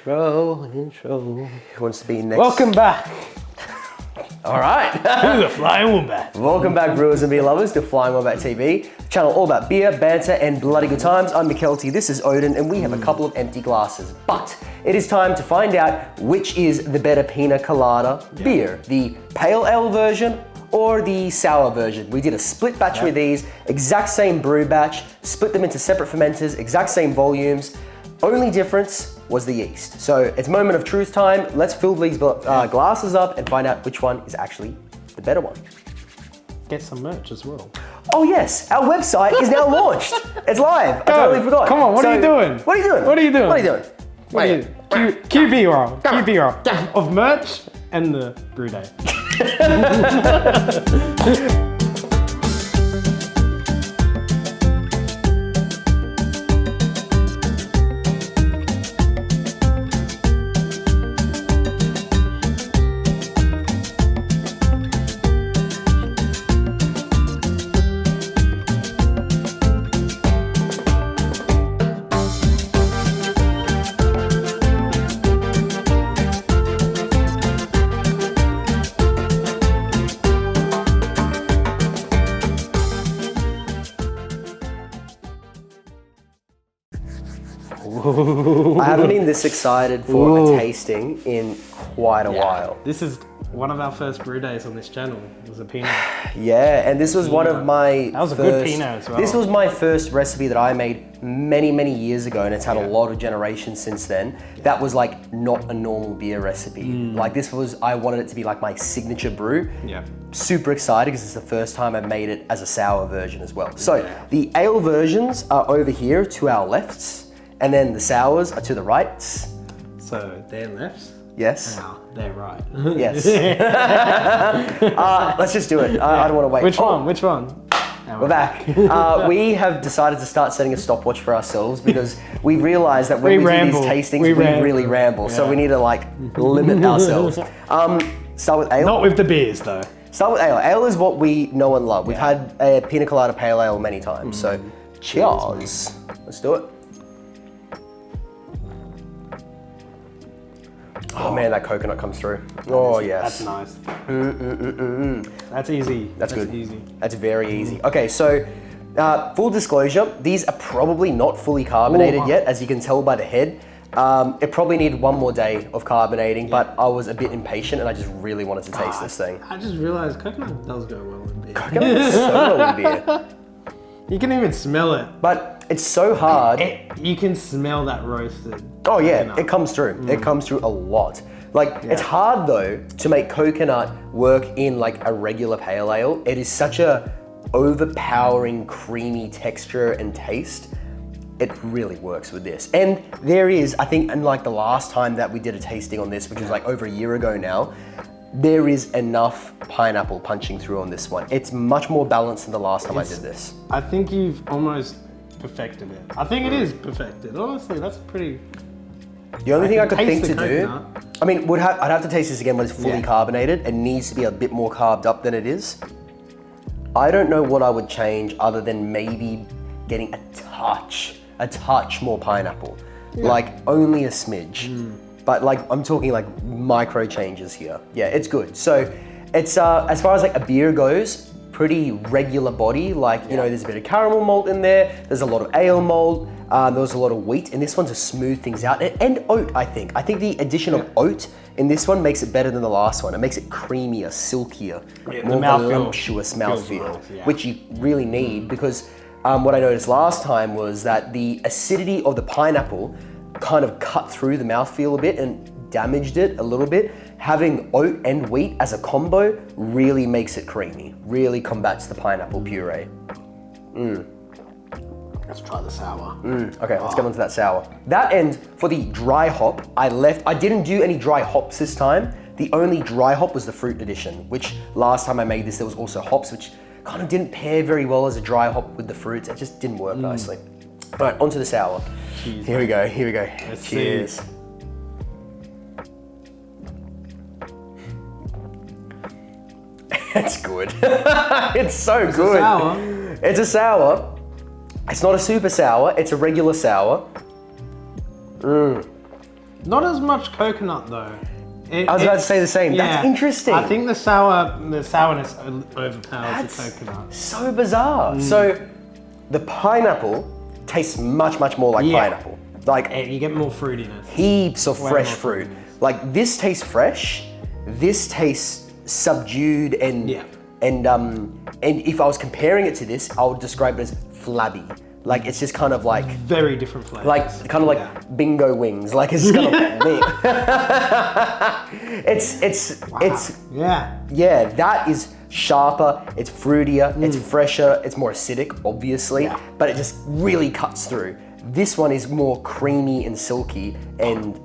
Intro. Who wants to be next? Welcome back. All right. To the Flying Wombat. Welcome back, brewers and beer lovers, to Flying Wombat TV, channel all about beer, banter, and bloody good times. I'm McKelty, this is Odin, and we have a couple of empty glasses. But it is time to find out which is the better Pina Colada beer, the pale ale version or the sour version. We did a split batch with these, exact same brew batch, split them into separate fermenters, exact same volumes. Only difference was the yeast. So it's moment of truth time. Let's fill these glasses up and find out which one is actually the better one. Get some merch as well. Oh yes, our website is now launched. It's live. I totally forgot. Come on, what are you doing? What are you doing? What are you doing? What are you doing? What are you doing? QB of merch and the brew day. I haven't been this excited for a tasting in quite a while. This is one of our first brew days on this channel. It was a Pinot. Yeah, and this was one of my That was a good Pinot as well. This was my first recipe that I made many years ago, and it's had a lot of generations since then. That was like not a normal beer recipe. Like this was, I wanted it to be like my signature brew. Yeah. Super excited because it's the first time I've made it as a sour version as well. So the ale versions are over here to our lefts, and then the sours are to the rights. So they're left. Yes. Now they're right. Yes. Let's just do it. I don't want to wait. Which one? Which one? We're back. We have decided to start setting a stopwatch for ourselves because we realize that when we do these tastings, we really ramble. So we need to like limit ourselves. Start with ale. Not with the beers though. Start with ale. Ale is what we know and love. We've had a Pina Colada Pale Ale many times. So cheers. Let's do it. Oh man, that coconut comes through. Oh yes. That's nice. That's easy. That's good. Easy. That's very easy. Okay, so full disclosure, these are probably not fully carbonated yet, as you can tell by the head. It probably needed one more day of carbonating, but I was a bit impatient and I just really wanted to taste this thing. I just realized coconut does go well in beer. Coconut is so well in beer. You can even smell it. But it's so hard. You can smell that roasted. Oh yeah, coconut. it comes through. It comes through a lot. Like, it's hard though to make coconut work in like a regular pale ale. It is such a overpowering, creamy texture and taste. It really works with this. And there is, I think, unlike the last time that we did a tasting on this, which was like over a year ago now, there is enough pineapple punching through on this one. It's much more balanced than the last time I did this. I think you've almost perfected it. I think it is perfected. Honestly, that's pretty... The only thing I could think taste to the do, coconut. I mean, I'd have to taste this again when it's fully carbonated. It needs to be a bit more carved up than it is. I don't know what I would change other than maybe getting a touch more pineapple. Like only a smidge. But like, I'm talking like micro changes here. Yeah, it's good. So it's, as far as like a beer goes, pretty regular body. Like, you know, there's a bit of caramel malt in there. There's a lot of ale malt. There was a lot of wheat, and this one to smooth things out. And oat, I think. I think the addition of oat in this one makes it better than the last one. It makes it creamier, silkier, more voluptuous mouthfeel, which you really need because what I noticed last time was that the acidity of the pineapple kind of cut through the mouthfeel a bit and damaged it a little bit. Having oat and wheat as a combo really makes it creamy, really combats the pineapple puree. Let's try the sour. Okay, let's get on to that sour. That end, for the dry hop, I didn't do any dry hops this time. The only dry hop was the fruit addition, which last time I made this, there was also hops, which kind of didn't pair very well as a dry hop with the fruits. It just didn't work nicely. All right, onto the sour. Cheers, here we go. Let's Cheers. See. It's good. It's so good. A sour. It's a sour. It's not a super sour, it's a regular sour. Not as much coconut though. I was about to say the same. Yeah, That's interesting. I think the sourness overpowers the coconut. So bizarre. So the pineapple tastes much more like pineapple. Like You get more fruitiness. heaps of fresh more fruit. fruitiness. Like this tastes fresh. This tastes subdued and if I was comparing it to this, I would describe it as flabby. Like it's just kind of like Very different flavors. like kind of like bingo wings. Like it's kind of it's yeah. that is sharper, it's fruitier, it's fresher, it's more acidic, obviously, but it just really cuts through. This one is more creamy and silky and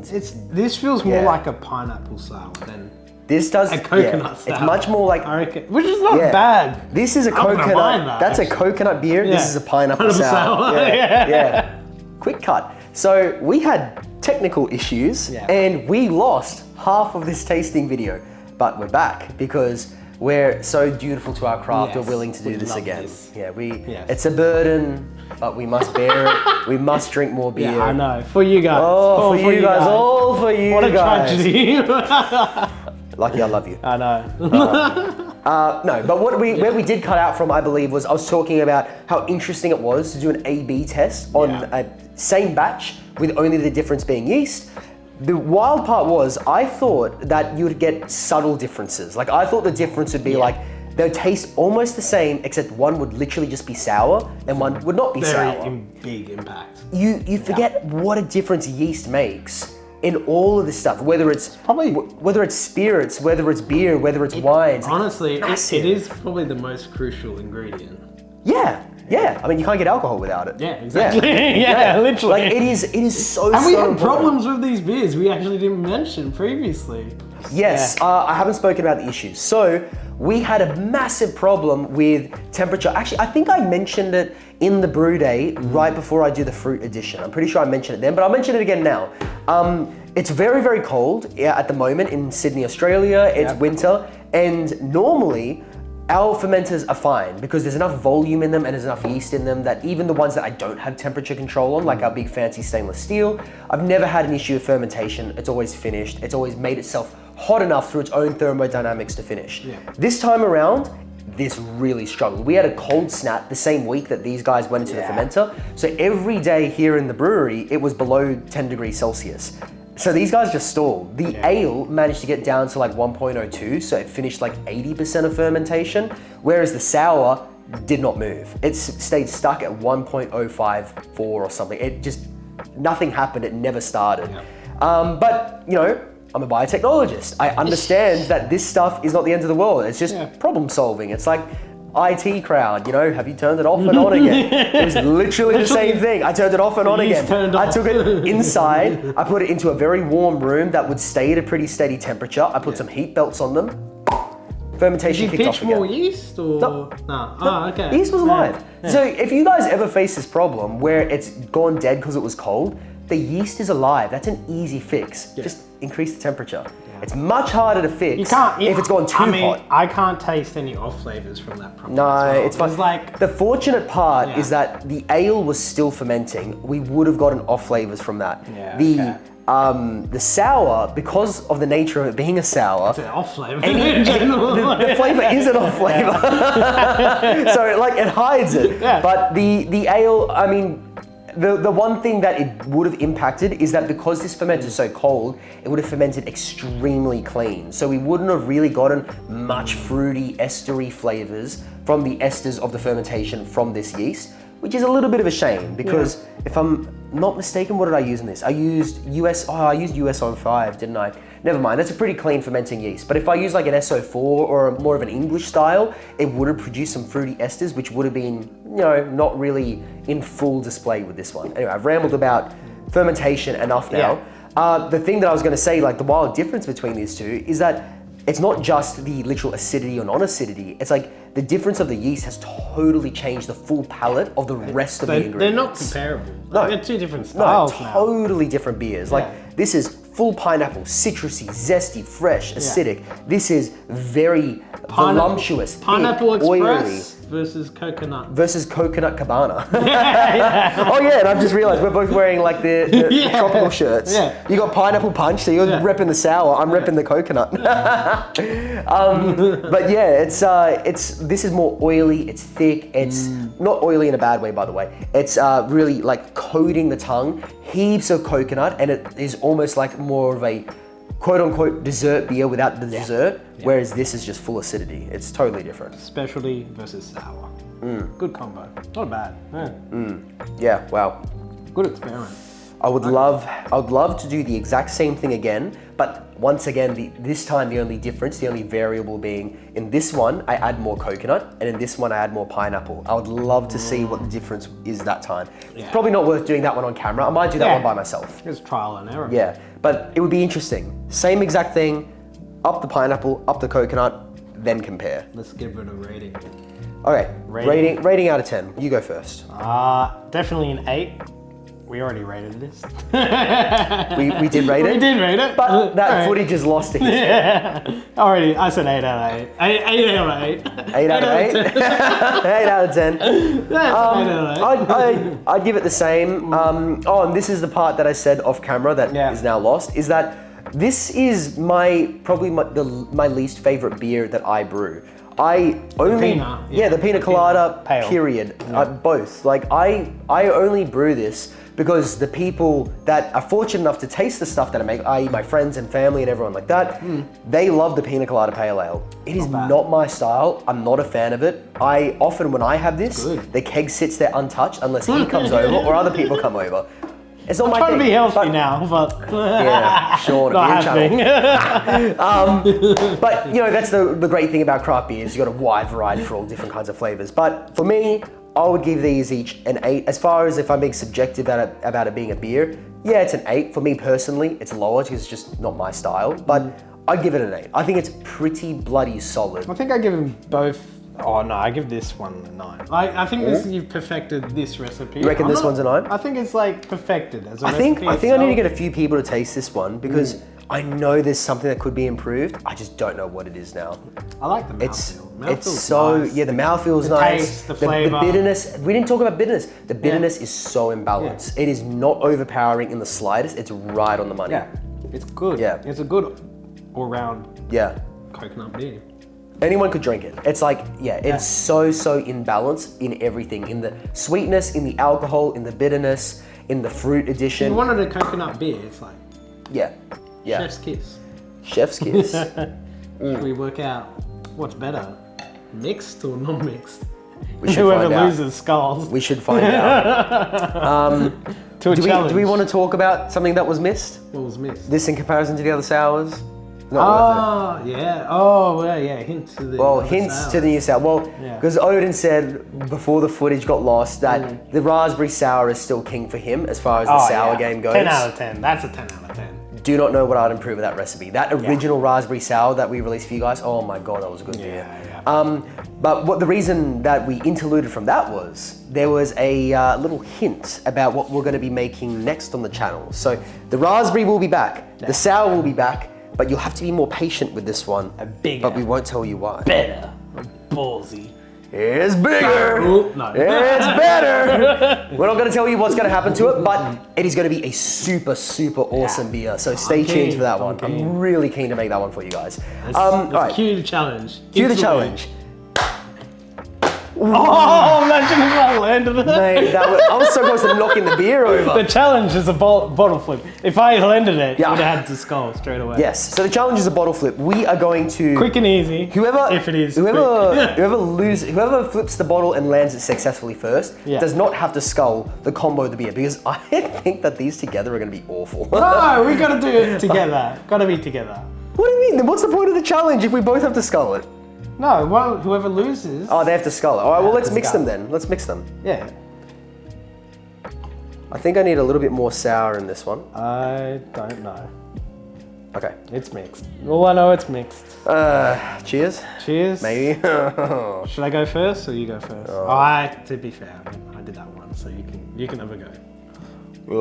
This feels more like a pineapple sour than this does a coconut sour. It's much more like I reckon, which is not bad. This is a I'm gonna mind coconut. that, That's actually. a coconut beer. This is a pineapple sour. Yeah. Quick cut. So we had technical issues and we lost half of this tasting video, but we're back because we're so dutiful to our craft. We're willing to do this again. It's a burden, but we must bear it. We must drink more beer. Yeah, I know. For you guys. Oh, for you guys. All for you What a guys. tragedy. Lucky I love you. I know. No, but where we did cut out from, I believe, was I was talking about how interesting it was to do an A/B test on a same batch with only the difference being yeast. The wild part was I thought that you would get subtle differences. Like I thought the difference would be like they would taste almost the same, except one would literally just be sour and one would not be sour. Very big impact. You forget what a difference yeast makes in all of this stuff, whether it's spirits, whether it's beer, whether it's wines. Honestly, it is probably the most crucial ingredient. Yeah. I mean, you can't get alcohol without it. Yeah, exactly. Yeah, literally. Like it is so. And we had important. problems with these beers we actually didn't mention previously. Yes, I haven't spoken about the issues. So we had a massive problem with temperature. Actually, I think I mentioned it in the brew day right before I do the fruit edition. I'm pretty sure I mentioned it then, but I'll mention it again now. It's very cold at the moment in Sydney, Australia. It's winter, and normally our fermenters are fine because there's enough volume in them and there's enough yeast in them that even the ones that I don't have temperature control on, like our big fancy stainless steel, I've never had an issue with fermentation. It's always finished. It's always made itself hot enough through its own thermodynamics to finish. This time around, this really struggled. We had a cold snap the same week that these guys went into the fermenter. So every day here in the brewery, it was below 10 degrees Celsius. So these guys just stalled. The ale managed to get down to like 1.02, so it finished like 80% of fermentation, whereas the sour did not move. It stayed stuck at 1.054 or something. It just, nothing happened, it never started. But, you know, I'm a biotechnologist. I understand that this stuff is not the end of the world. It's just problem solving. It's like IT crowd, you know, have you turned it off and on again? It was literally the same thing. I turned it off and on again. I took it inside, I put it into a very warm room that would stay at a pretty steady temperature. I put some heat belts on them. Fermentation kicked off again. Did you pitch more yeast or? No. Oh, okay. Yeast was alive. So if you guys ever face this problem where it's gone dead because it was cold, the yeast is alive. That's an easy fix. Just increase the temperature. It's much harder to fix if it's gone too hot. I can't taste any off flavors from that problem. No, it's fine. Like, the fortunate part is that the ale was still fermenting. We would have gotten off flavors from that. The sour, because of the nature of it being a sour, it's an off flavor. The flavor is an off flavor. So like it hides it. But the ale, I mean, the one thing that it would have impacted is that because this fermenter is so cold, it would have fermented extremely clean. So we wouldn't have really gotten much fruity, estery flavors from the esters of the fermentation from this yeast, which is a little bit of a shame because if I'm not mistaken, what did I use in this? I used US 05, didn't I? Never mind, that's a pretty clean fermenting yeast. But if I use like an SO4 or more of an English style, it would have produced some fruity esters, which would have been, you know, not really in full display with this one. Anyway, I've rambled about fermentation enough now. The thing that I was gonna say, like the wild difference between these two is that it's not just the literal acidity or non-acidity, it's like the difference of the yeast has totally changed the full palette of the rest of the ingredients. They're not comparable. No, they're two different styles now. Totally different beers. Like this is full pineapple, citrusy, zesty, fresh, acidic. This is very voluptuous, Pineapple thick, Express, versus coconut. Versus coconut cabana. Oh yeah, and I've just realised we're both wearing like the tropical shirts. Yeah. You got pineapple punch, so you're repping the sour. I'm repping the coconut. But yeah, this is more oily. It's thick. It's not oily in a bad way, by the way. It's really like coating the tongue. Heaps of coconut, and it is almost like more of a quote-unquote dessert beer without the dessert, whereas this is just full acidity. It's totally different. Specialty versus sour. Good combo. Not bad. Yeah, wow. Good experiment. I would love to do the exact same thing again, but once again, this time the only difference, the only variable being, in this one, I add more coconut, and in this one, I add more pineapple. I would love to see what the difference is that time. Yeah. It's probably not worth doing that one on camera. I might do that one by myself. It's trial and error. Yeah, but it would be interesting. Same exact thing, up the pineapple, up the coconut, then compare. Let's give it a rating. Okay, rating out of 10. You go first. Definitely an 8. We already rated this. We did rate it? We did rate it. But that footage is lost to history. Yeah. Already, I said 8 out of 8. 8 out of 8. 8 out of 8? 8 out of 10. That's 8 out of 8. I'd give it the same. And this is the part that I said off camera that is now lost, is that this is probably my least favorite beer that I brew. The Pina Colada, Pale. period. Both. Like I only brew this because the people that are fortunate enough to taste the stuff that I make, i.e. my friends and family and everyone like that, they love the Pina Colada Pale Ale. It is not my style. I'm not a fan of it. I often, when I have this, the keg sits there untouched unless he comes over or other people come over. It's not my thing. Trying to be healthy now, but yeah, sure. not happening. But you know, that's the great thing about craft beers. You got a wide variety for all different kinds of flavors. But for me, I would give these each an 8. As far as if I'm being subjective about it being a beer, yeah, it's an 8. For me personally, it's lower because it's just not my style. But I'd give it an 8. I think it's pretty bloody solid. I think I give them both. Oh no, I give this one a 9. I think you've perfected this recipe. You reckon this one's a 9? I think it's like perfected as a I recipe. think I need to get a few people to taste this one because I know there's something that could be improved. I just don't know what it is now. I like the mouthfeel. It's so nice. Yeah, the mouthfeel's the nice. Taste, the flavor. The bitterness. We didn't talk about bitterness. The bitterness is so imbalanced. It is not overpowering in the slightest. It's right on the money. Yeah, it's good. Yeah. It's a good all-round coconut beer. Anyone could drink it. It's like, it's so in balance in everything. In the sweetness, in the alcohol, in the bitterness, in the fruit addition. If you wanted a coconut beer, it's like chef's kiss. Chef's kiss. Should we work out what's better, mixed or non-mixed? We should Whoever find out. loses skulls. We should find out. Do we want to talk about something that was missed? What was missed? This in comparison to the other sours? Not worth it. Yeah. Oh, well, yeah. Hints to the. Well, hints to the new sour. Well, because Odin said before the footage got lost that the raspberry sour is still king for him as far as the sour game goes. 10 out of 10. That's a 10 out of 10. Do not know what I'd improve of that recipe. That original raspberry sour that we released for you guys. Oh my god, that was a good beer. But the reason that we interluded from that was there was a little hint about what we're going to be making next on the channel. So the raspberry will be back, the sour will be back, but you'll have to be more patient with this one. Bigger. But we won't tell you why. Better. Ballsy. It's bigger. No. It's better. We're not going to tell you what's going to happen to it, but it is going to be a super awesome beer. So stay tuned for that one. I'm really keen to make that one for you guys. All right. Cue the challenge. Cue the challenge. Oh, imagine if I landed it. Mate, I was so close to knocking the beer over. The challenge is a bottle flip. If I landed it, you would have had to skull straight away. Yes, so the challenge is a bottle flip. We are going to... Quick and easy, if it is Whoever flips the bottle and lands it successfully first does not have to skull the combo of the beer because I think that these together are going to be awful. No, we got to do it together. Got to be together. What do you mean? Then what's the point of the challenge if we both have to skull it? No, well, whoever loses... Oh, they have to skull it. All right, well, let's mix them then. Let's mix them. Yeah. I think I need a little bit more sour in this one. I don't know. Okay. It's mixed. Well, I know it's mixed. Cheers. Cheers. Maybe. Should I go first or you go first? To be fair, I did that one, so you can have a go.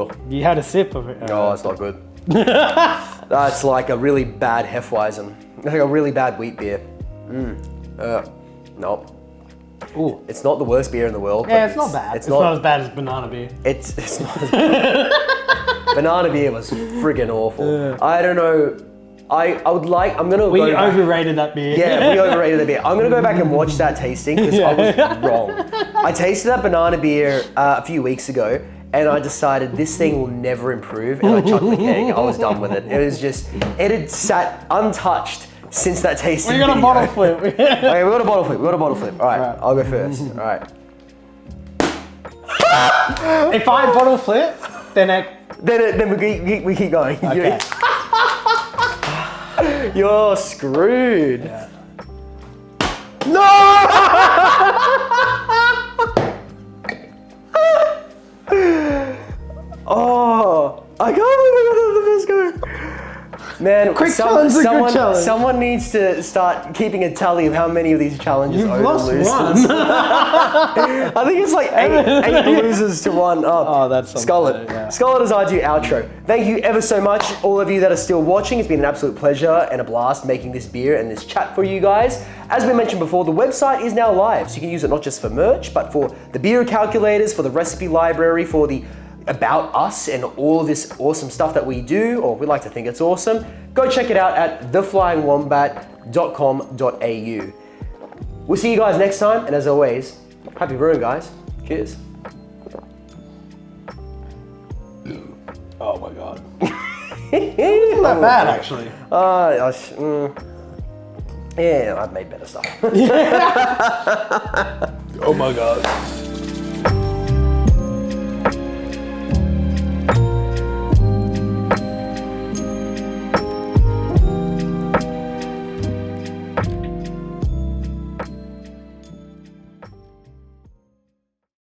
Ugh. You had a sip of it. Oh, it's not good. That's like a really bad Hefeweizen. It's like a really bad wheat beer. Nope. Ooh. It's not the worst beer in the world. Yeah, but it's not bad. It's It's not as bad as banana beer. It's not as bad. Banana beer was friggin' awful. I don't know. I'm gonna We go back. overrated that beer. Yeah, we overrated the beer. I'm gonna go back and watch that tasting because I was wrong. I tasted that banana beer a few weeks ago, and I decided this thing will never improve, and I chucked the keg. I was done with it. It had sat untouched since that tasting. We got a video. bottle flip. Okay, we got a bottle flip. All right, I'll go first. All right. If I bottle flip, then we keep going. okay. You're screwed. Yeah. No! Oh, I can't believe I got the first go. Man, Quick challenge, a good challenge. Someone needs to start keeping a tally of how many of these challenges You've Odin lost loses. one. I think it's like eight losers to 1 up. Oh, that's something. Scarlett. Yeah. Scarlett is our due outro. Thank you ever so much, all of you that are still watching. It's been an absolute pleasure and a blast making this beer and this chat for you guys. As we mentioned before, the website is now live, so you can use it not just for merch, but for the beer calculators, for the recipe library, for the about us and all this awesome stuff that we do, or we like to think it's awesome. Go check it out at theflyingwombat.com.au. We'll see you guys next time, and as always, happy brewing, guys. Cheers. Oh my god. It's not bad actually. Yeah, I've made better stuff. Oh my god.